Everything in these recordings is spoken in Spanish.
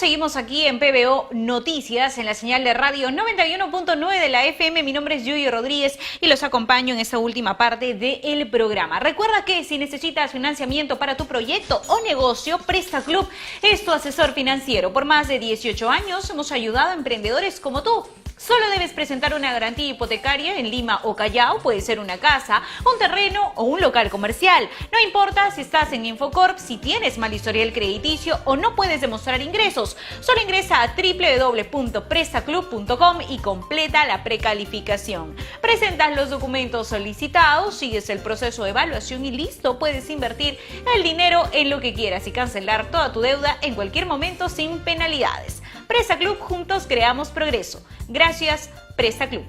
seguimos aquí en PBO Noticias, en la señal de radio 91.9 de la FM. Mi nombre es Yuyi Rodríguez y los acompaño en esta última parte del programa. Recuerda que si necesitas financiamiento para tu proyecto o negocio, Presta Club es tu asesor financiero. Por más de 18 años hemos ayudado a emprendedores como tú. Solo debes presentar una garantía hipotecaria en Lima o Callao, puede ser una casa, un terreno o un local comercial. No importa si estás en Infocorp, si tienes mal historial crediticio o no puedes demostrar ingresos. Solo ingresa a www.prestaclub.com y completa la precalificación. Presentas los documentos solicitados, sigues el proceso de evaluación y listo, puedes invertir el dinero en lo que quieras y cancelar toda tu deuda en cualquier momento sin penalidades. Presta Club, juntos creamos progreso. Gracias, Presta Club.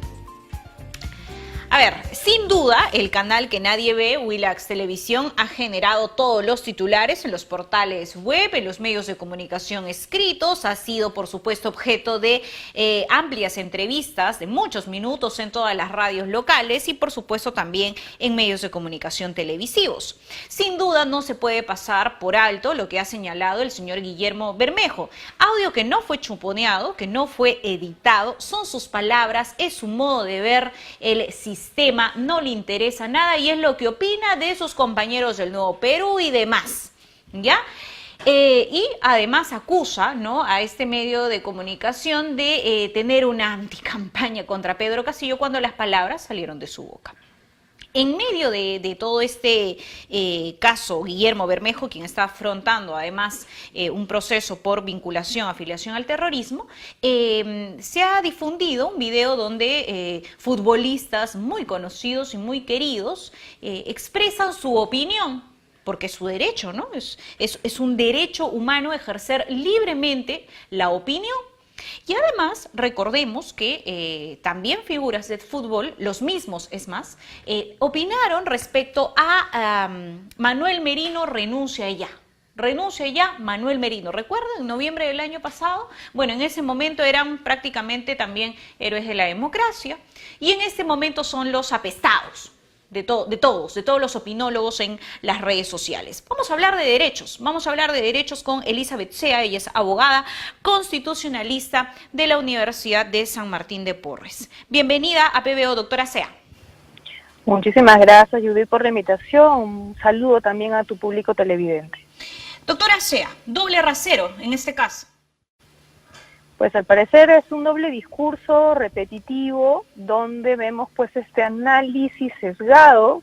A ver, sin duda, el canal que nadie ve, Willax Televisión, ha generado todos los titulares en los portales web, en los medios de comunicación escritos, ha sido, por supuesto, objeto de amplias entrevistas de muchos minutos en todas las radios locales y, por supuesto, también en medios de comunicación televisivos. Sin duda, no se puede pasar por alto lo que ha señalado el señor Guillermo Bermejo. Audio que no fue chuponeado, que no fue editado, son sus palabras, es su modo de ver el sistema, no le interesa nada y es lo que opina de sus compañeros del Nuevo Perú y demás, ¿ya? Y además acusa, ¿no?, a este medio de comunicación de tener una anticampaña contra Pedro Castillo cuando las palabras salieron de su boca. En medio de todo este caso, Guillermo Bermejo, quien está afrontando además un proceso por vinculación, afiliación al terrorismo, se ha difundido un video donde futbolistas muy conocidos y muy queridos expresan su opinión, porque es su derecho, ¿no? Es un derecho humano ejercer libremente la opinión. Y además, recordemos que también figuras de fútbol, los mismos, es más, opinaron respecto a Manuel Merino renuncia ya. Renuncia ya Manuel Merino. ¿Recuerdan? En noviembre del año pasado, bueno, en ese momento eran prácticamente también héroes de la democracia y en este momento son los apestados de todos los opinólogos en las redes sociales. Vamos a hablar de derechos con Elizabeth Sea, ella es abogada constitucionalista de la Universidad de San Martín de Porres. Bienvenida a PBO, doctora Sea. Muchísimas gracias, Judith, por la invitación. Un saludo también a tu público televidente. Doctora Sea, doble rasero en este caso. Pues al parecer es un doble discurso repetitivo donde vemos pues este análisis sesgado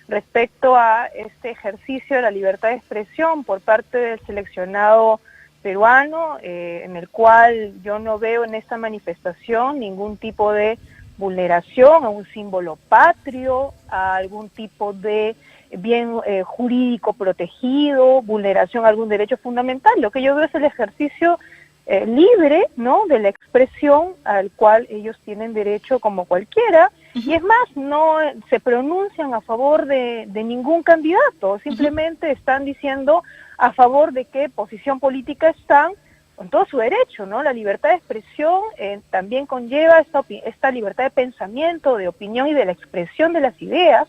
respecto a este ejercicio de la libertad de expresión por parte del seleccionado peruano, en el cual yo no veo en esta manifestación ningún tipo de vulneración a un símbolo patrio, a algún tipo de bien jurídico protegido, vulneración a algún derecho fundamental. Lo que yo veo es el ejercicio libre, ¿no?, de la expresión al cual ellos tienen derecho como cualquiera, y es más, no se pronuncian a favor de ningún candidato, simplemente están diciendo a favor de qué posición política están, con todo su derecho, ¿no? La libertad de expresión también conlleva esta libertad de pensamiento, de opinión y de la expresión de las ideas,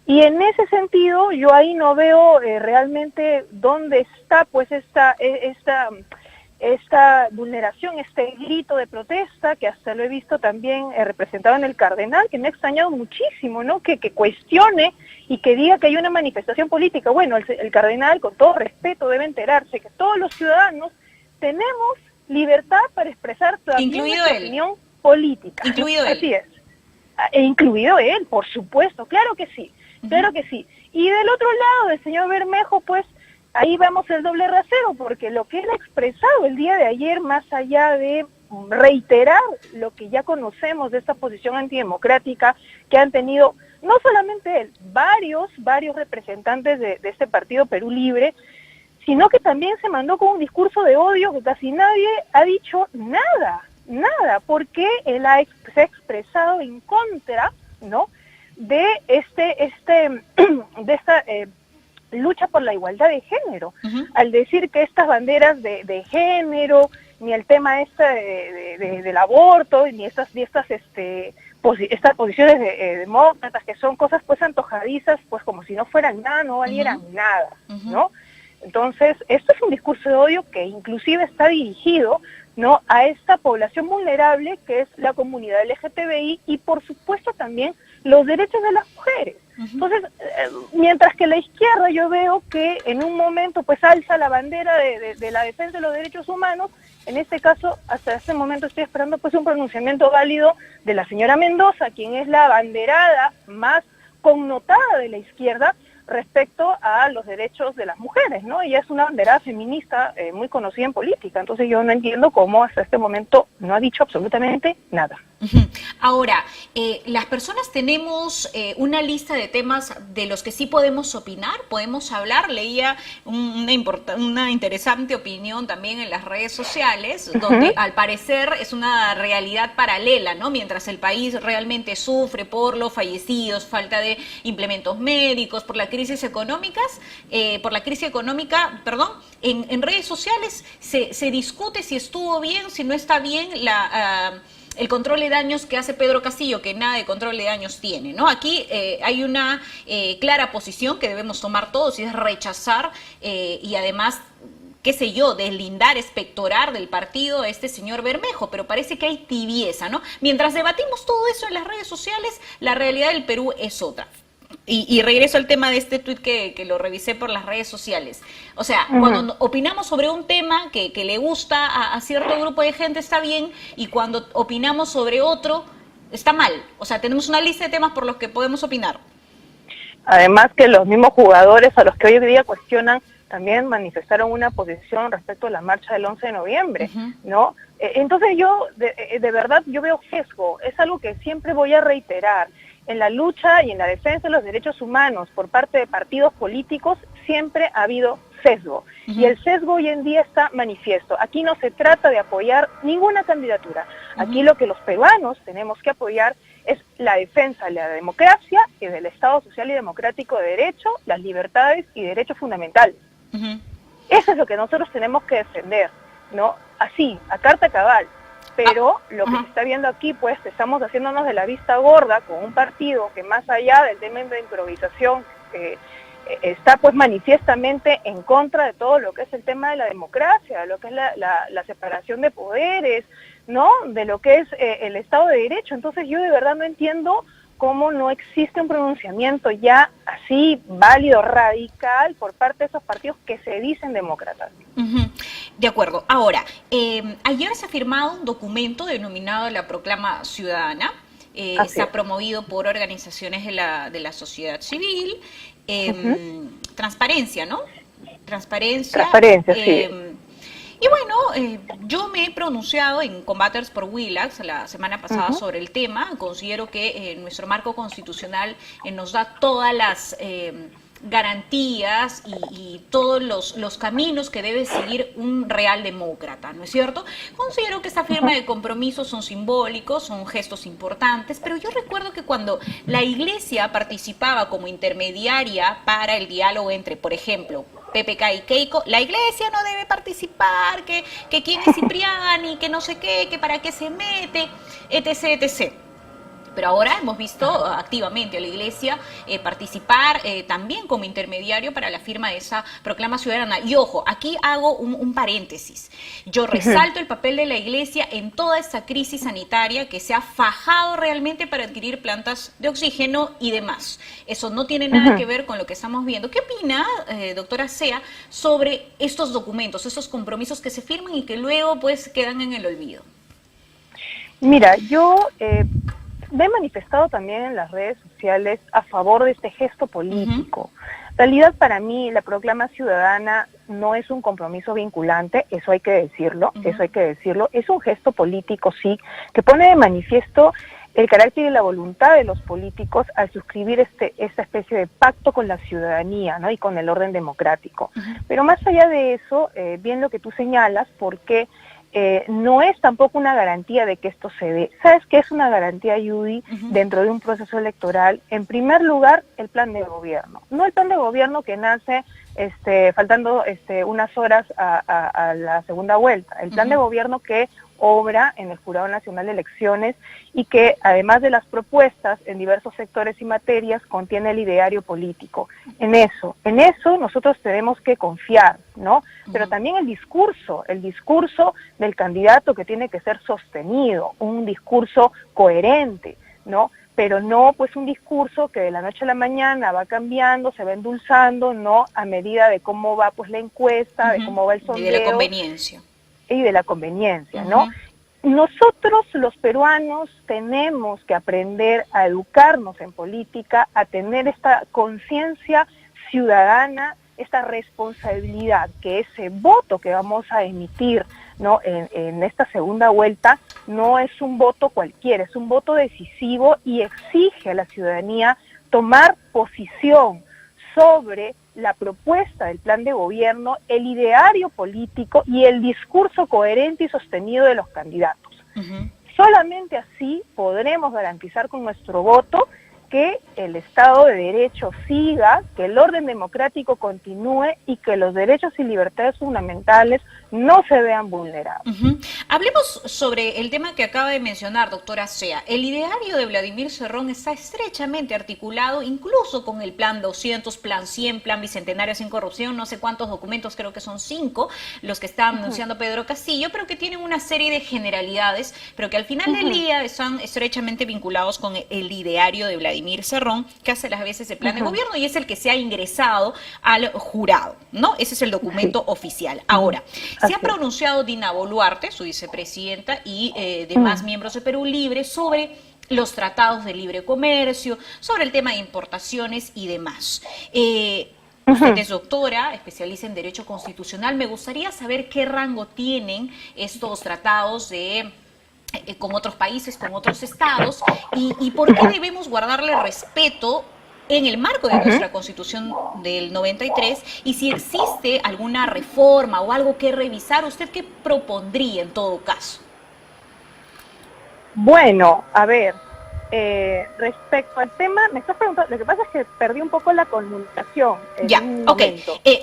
y en ese sentido yo ahí no veo realmente dónde está pues esta vulneración, este grito de protesta, que hasta lo he visto también representado en el cardenal, que me ha extrañado muchísimo, ¿no?, que cuestione y que diga que hay una manifestación política. Bueno, el cardenal, con todo respeto, debe enterarse que todos los ciudadanos tenemos libertad para expresar también nuestra opinión política. Incluido él. Así es. Incluido él, por supuesto, claro que sí, claro que sí. Y del otro lado, el señor Bermejo, pues, ahí vemos el doble rasero, porque lo que él ha expresado el día de ayer, más allá de reiterar lo que ya conocemos de esta posición antidemocrática que han tenido, no solamente él, varios representantes de este partido Perú Libre, sino que también se mandó con un discurso de odio que casi nadie ha dicho nada, porque él se ha expresado en contra, ¿no?, de esta lucha por la igualdad de género, al decir que estas banderas de género, ni el tema del aborto, ni estas posiciones demócratas, que son cosas pues antojadizas, pues como si no fueran nada, no valieran nada, ¿no? Entonces, esto es un discurso de odio que inclusive está dirigido, ¿no?, a esta población vulnerable que es la comunidad LGTBI y por supuesto también los derechos de las mujeres. Entonces, mientras que la izquierda yo veo que en un momento pues alza la bandera de la defensa de los derechos humanos, en este caso hasta este momento estoy esperando pues un pronunciamiento válido de la señora Mendoza, quien es la abanderada más connotada de la izquierda respecto a los derechos de las mujeres, ¿no? Ella es una banderada feminista muy conocida en política, entonces yo no entiendo cómo hasta este momento no ha dicho absolutamente nada. Ahora, las personas tenemos una lista de temas de los que sí podemos opinar, podemos hablar. Leía una interesante opinión también en las redes sociales, donde al parecer es una realidad paralela, ¿no? Mientras el país realmente sufre por los fallecidos, falta de implementos médicos, por la crisis económica, en redes sociales se discute si estuvo bien, si no está bien el control de daños que hace Pedro Castillo, que nada de control de daños tiene, ¿no? Aquí hay una clara posición que debemos tomar todos y es rechazar y además, qué sé yo, deslindar, expectorar del partido a este señor Bermejo, pero parece que hay tibieza, ¿no? Mientras debatimos todo eso en las redes sociales, la realidad del Perú es otra. Y regreso al tema de este tuit que lo revisé por las redes sociales. O sea, cuando opinamos sobre un tema que le gusta a cierto grupo de gente está bien, y cuando opinamos sobre otro está mal. O sea, tenemos una lista de temas por los que podemos opinar. Además que los mismos jugadores a los que hoy en día cuestionan también manifestaron una posición respecto a la marcha del 11 de noviembre, ¿no? Entonces yo, de verdad, yo veo sesgo. Es algo que siempre voy a reiterar. En la lucha y en la defensa de los derechos humanos por parte de partidos políticos siempre ha habido sesgo. Y el sesgo hoy en día está manifiesto. Aquí no se trata de apoyar ninguna candidatura. Aquí lo que los peruanos tenemos que apoyar es la defensa de la democracia y del Estado social y democrático de derecho, las libertades y derechos fundamentales. Eso es lo que nosotros tenemos que defender, ¿no? Así, a carta cabal. Pero lo que se está viendo aquí, pues, estamos haciéndonos de la vista gorda con un partido que más allá del tema de improvisación está pues manifiestamente en contra de todo lo que es el tema de la democracia, lo que es la separación de poderes, ¿no? De lo que es el Estado de Derecho. Entonces yo de verdad no entiendo cómo no existe un pronunciamiento ya así válido, radical, por parte de esos partidos que se dicen demócratas. De acuerdo. Ahora, ayer se ha firmado un documento denominado la Proclama Ciudadana. Está promovido por organizaciones de la sociedad civil. Transparencia, ¿no? Transparencia, sí. Y bueno, yo me he pronunciado en Combaters por Willax la semana pasada sobre el tema. Considero que nuestro marco constitucional nos da todas las garantías y todos los caminos que debe seguir un real demócrata, ¿no es cierto? Considero que esta firma de compromisos son simbólicos, son gestos importantes, pero yo recuerdo que cuando la Iglesia participaba como intermediaria para el diálogo entre, por ejemplo, PPK y Keiko, la Iglesia no debe participar, que quién es Cipriani, que no sé qué, que para qué se mete, etc., etc. Pero ahora hemos visto activamente a la Iglesia participar también como intermediario para la firma de esa proclama ciudadana. Y ojo, aquí hago un paréntesis. Yo resalto el papel de la Iglesia en toda esta crisis sanitaria que se ha fajado realmente para adquirir plantas de oxígeno y demás. Eso no tiene nada que ver con lo que estamos viendo. ¿Qué opina, doctora Sea, sobre estos documentos, esos compromisos que se firman y que luego pues quedan en el olvido? Mira, yo me he manifestado también en las redes sociales a favor de este gesto político. En realidad, para mí, la proclama ciudadana no es un compromiso vinculante, eso hay que decirlo, es un gesto político, sí, que pone de manifiesto el carácter y la voluntad de los políticos al suscribir esta especie de pacto con la ciudadanía, ¿no? Y con el orden democrático. Pero más allá de eso, bien lo que tú señalas, porque no es tampoco una garantía de que esto se dé. ¿Sabes qué es una garantía, Judy, dentro de un proceso electoral? En primer lugar, el plan de gobierno. No el plan de gobierno que nace faltando unas horas a la segunda vuelta. El plan de gobierno que obra en el Jurado Nacional de Elecciones y que, además de las propuestas en diversos sectores y materias, contiene el ideario político. En eso nosotros tenemos que confiar, ¿no? Pero también el discurso del candidato, que tiene que ser sostenido, un discurso coherente, ¿no? Pero no pues un discurso que de la noche a la mañana va cambiando, se va endulzando, ¿no? A medida de cómo va pues la encuesta, de cómo va el sondeo. Y de la conveniencia. Y de la conveniencia, ¿no? Nosotros los peruanos tenemos que aprender a educarnos en política, a tener esta conciencia ciudadana, esta responsabilidad, que ese voto que vamos a emitir, ¿no? en esta segunda vuelta no es un voto cualquiera, es un voto decisivo y exige a la ciudadanía tomar posición sobre la propuesta del plan de gobierno, el ideario político y el discurso coherente y sostenido de los candidatos. Solamente así podremos garantizar con nuestro voto que el Estado de Derecho siga, que el orden democrático continúe y que los derechos y libertades fundamentales no se vean vulnerados. Hablemos sobre el tema que acaba de mencionar, doctora Sea. El ideario de Vladimir Cerrón está estrechamente articulado incluso con el Plan 200, Plan 100, Plan Bicentenario sin corrupción, no sé cuántos documentos, creo que son 5 los que está anunciando Pedro Castillo, pero que tienen una serie de generalidades, pero que al final del día están estrechamente vinculados con el ideario de Vladimir Cerrón, que hace las veces el plan de gobierno y es el que se ha ingresado al jurado, ¿no? Ese es el documento oficial. Ahora, se ha pronunciado Dina Boluarte, su vicepresidenta, y demás miembros de Perú Libre sobre los tratados de libre comercio, sobre el tema de importaciones y demás. Usted es doctora, especialista en Derecho Constitucional. Me gustaría saber qué rango tienen estos tratados con otros países, con otros estados, y por qué debemos guardarle respeto en el marco de nuestra Constitución del 93, y si existe alguna reforma o algo que revisar, ¿usted qué propondría en todo caso? Bueno, a ver, respecto al tema, me estás preguntando, lo que pasa es que perdí un poco la comunicación. Ya, ok.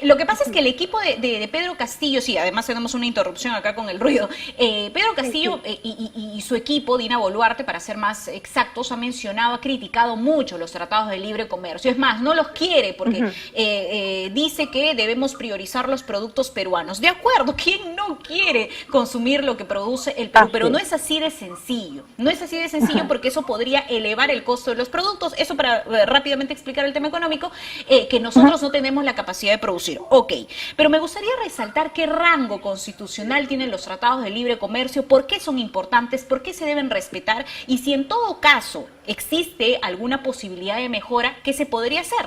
Lo que pasa es que el equipo de Pedro Castillo, sí, además tenemos una interrupción acá con el ruido. Pedro Castillo y su equipo, Dina Boluarte, para ser más exactos, ha mencionado, ha criticado mucho los tratados de libre comercio. Es más, no los quiere porque dice que debemos priorizar los productos peruanos. De acuerdo, ¿quién no quiere consumir lo que produce el Perú? Pero no es así de sencillo. No es así de sencillo porque eso podría elevar el costo de los productos. Eso para rápidamente explicar el tema económico, que nosotros no tenemos la capacidad de producir. Ok, pero me gustaría resaltar qué rango constitucional tienen los tratados de libre comercio, por qué son importantes, por qué se deben respetar y si en todo caso existe alguna posibilidad de mejora, ¿qué se podría hacer?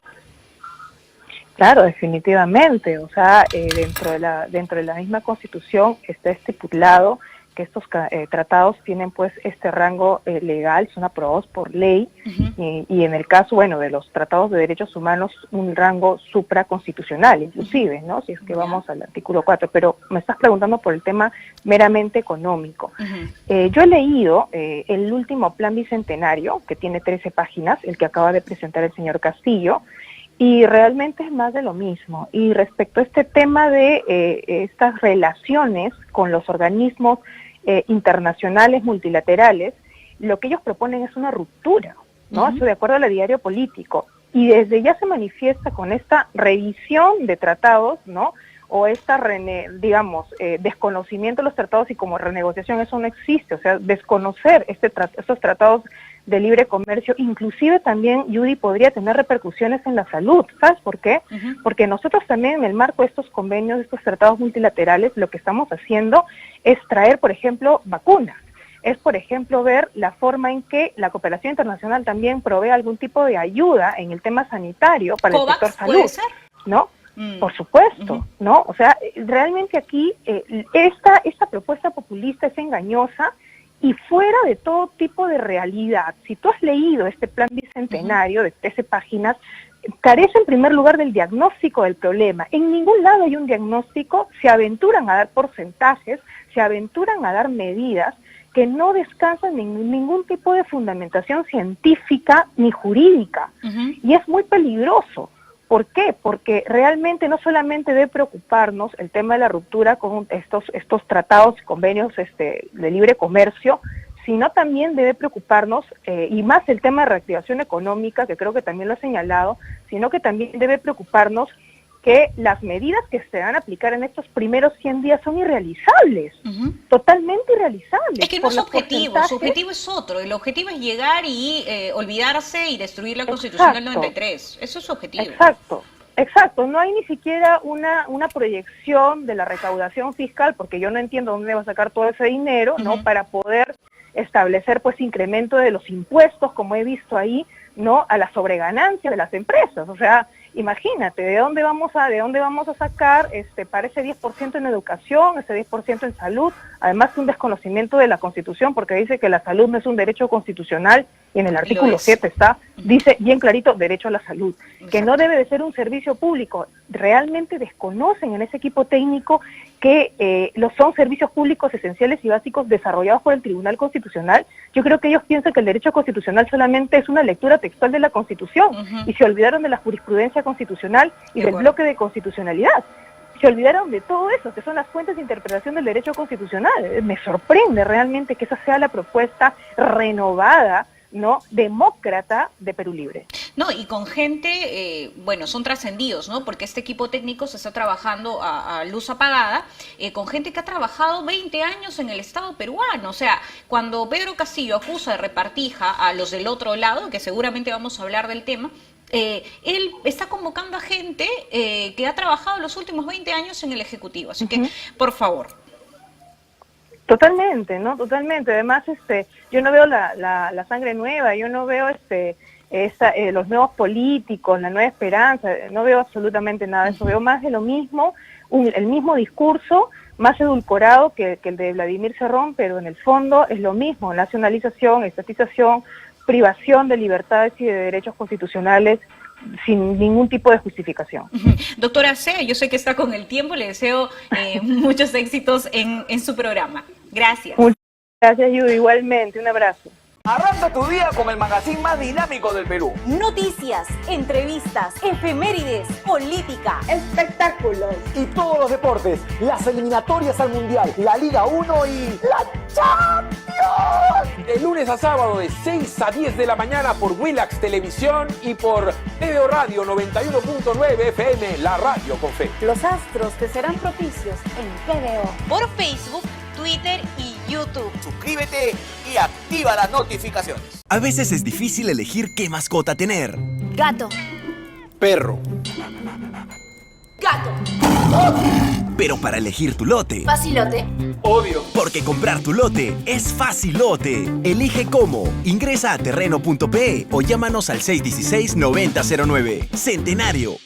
Claro, definitivamente. O sea, dentro de la misma Constitución está estipulado que estos tratados tienen pues este rango legal, son aprobados por ley, y en el caso, bueno, de los tratados de derechos humanos, un rango supraconstitucional, inclusive, ¿no? Si es que vamos al artículo 4, pero me estás preguntando por el tema meramente económico. Yo he leído el último plan bicentenario, que tiene 13 páginas, el que acaba de presentar el señor Castillo, y realmente es más de lo mismo. Y respecto a este tema de estas relaciones con los organismos internacionales, multilaterales, lo que ellos proponen es una ruptura, ¿no? Eso de acuerdo al diario político. Y desde ya se manifiesta con esta revisión de tratados, ¿no? O esta, desconocimiento de los tratados, y como renegociación eso no existe. O sea, desconocer estos tratados de libre comercio, inclusive también, Judy, podría tener repercusiones en la salud. ¿Sabes por qué? Porque nosotros también en el marco de estos convenios, de estos tratados multilaterales, lo que estamos haciendo es traer, por ejemplo, vacunas. Es, por ejemplo, ver la forma en que la cooperación internacional también provee algún tipo de ayuda en el tema sanitario para el sector salud. ¿Puede ser? ¿No? Por supuesto, ¿no? O sea, realmente aquí esta propuesta populista es engañosa y fuera de todo tipo de realidad. Si tú has leído este plan bicentenario de 13 páginas, carece en primer lugar del diagnóstico del problema. En ningún lado hay un diagnóstico, se aventuran a dar porcentajes, se aventuran a dar medidas que no descansan en ningún tipo de fundamentación científica ni jurídica. Y es muy peligroso, ¿Por qué? Porque realmente no solamente debe preocuparnos el tema de la ruptura con estos tratados y convenios de libre comercio, sino también debe preocuparnos, y más el tema de reactivación económica, que creo que también lo he señalado, sino que también debe preocuparnos que las medidas que se van a aplicar en estos primeros 100 días son irrealizables, totalmente irrealizables. Es que no es objetivo, su objetivo es otro, el objetivo es llegar y olvidarse y destruir la Constitución del 93, eso es su objetivo. Exacto, no hay ni siquiera una proyección de la recaudación fiscal, porque yo no entiendo dónde va a sacar todo ese dinero, ¿no? Para poder establecer pues incremento de los impuestos, como he visto ahí, ¿no? A la sobreganancia de las empresas. O sea, imagínate, ¿de dónde vamos a sacar para ese 10% en educación, ese 10% en salud? Además de un desconocimiento de la Constitución, porque dice que la salud no es un derecho constitucional, y en el artículo 7 dice bien clarito, derecho a la salud, que no debe de ser un servicio público. Realmente desconocen en ese equipo técnico que son servicios públicos esenciales y básicos desarrollados por el Tribunal Constitucional. Yo creo que ellos piensan que el derecho constitucional solamente es una lectura textual de la Constitución, y se olvidaron de la jurisprudencia constitucional y del bloque de constitucionalidad. Se olvidaron de todo eso, que son las fuentes de interpretación del derecho constitucional. Me sorprende realmente que esa sea la propuesta renovada, ¿no?, demócrata de Perú Libre. No, y con gente, son trascendidos, ¿no? Porque este equipo técnico se está trabajando a luz apagada, con gente que ha trabajado 20 años en el Estado peruano. O sea, cuando Pedro Castillo acusa de repartija a los del otro lado, que seguramente vamos a hablar del tema, él está convocando a gente que ha trabajado los últimos 20 años en el Ejecutivo. Así que, por favor. Totalmente, ¿no? Totalmente. Además, yo no veo la sangre nueva, yo no veo los nuevos políticos, la nueva esperanza, no veo absolutamente nada de eso. Veo más de lo mismo, el mismo discurso, más edulcorado que el de Vladimir Cerrón, pero en el fondo es lo mismo: nacionalización, estatización, privación de libertades y de derechos constitucionales sin ningún tipo de justificación. Doctora C., yo sé que está con el tiempo, le deseo muchos éxitos en su programa. Gracias. Muchas gracias, Judy, igualmente, un abrazo. Arranca tu día con el magazine más dinámico del Perú. Noticias, entrevistas, efemérides, política, espectáculos y todos los deportes, las eliminatorias al Mundial, la Liga 1 y la Champions. De lunes a sábado de 6 a 10 de la mañana por Willax Televisión y por TVO Radio 91.9 FM, la radio con fe. Los astros te serán propicios en TVO. Por Facebook, Twitter y YouTube. Suscríbete y activa las notificaciones. A veces es difícil elegir qué mascota tener. Gato. Perro. Gato. Pero para elegir tu lote... Facilote. Obvio. Porque comprar tu lote es facilote. Elige cómo. Ingresa a terreno.pe o llámanos al 616-9009. Centenario.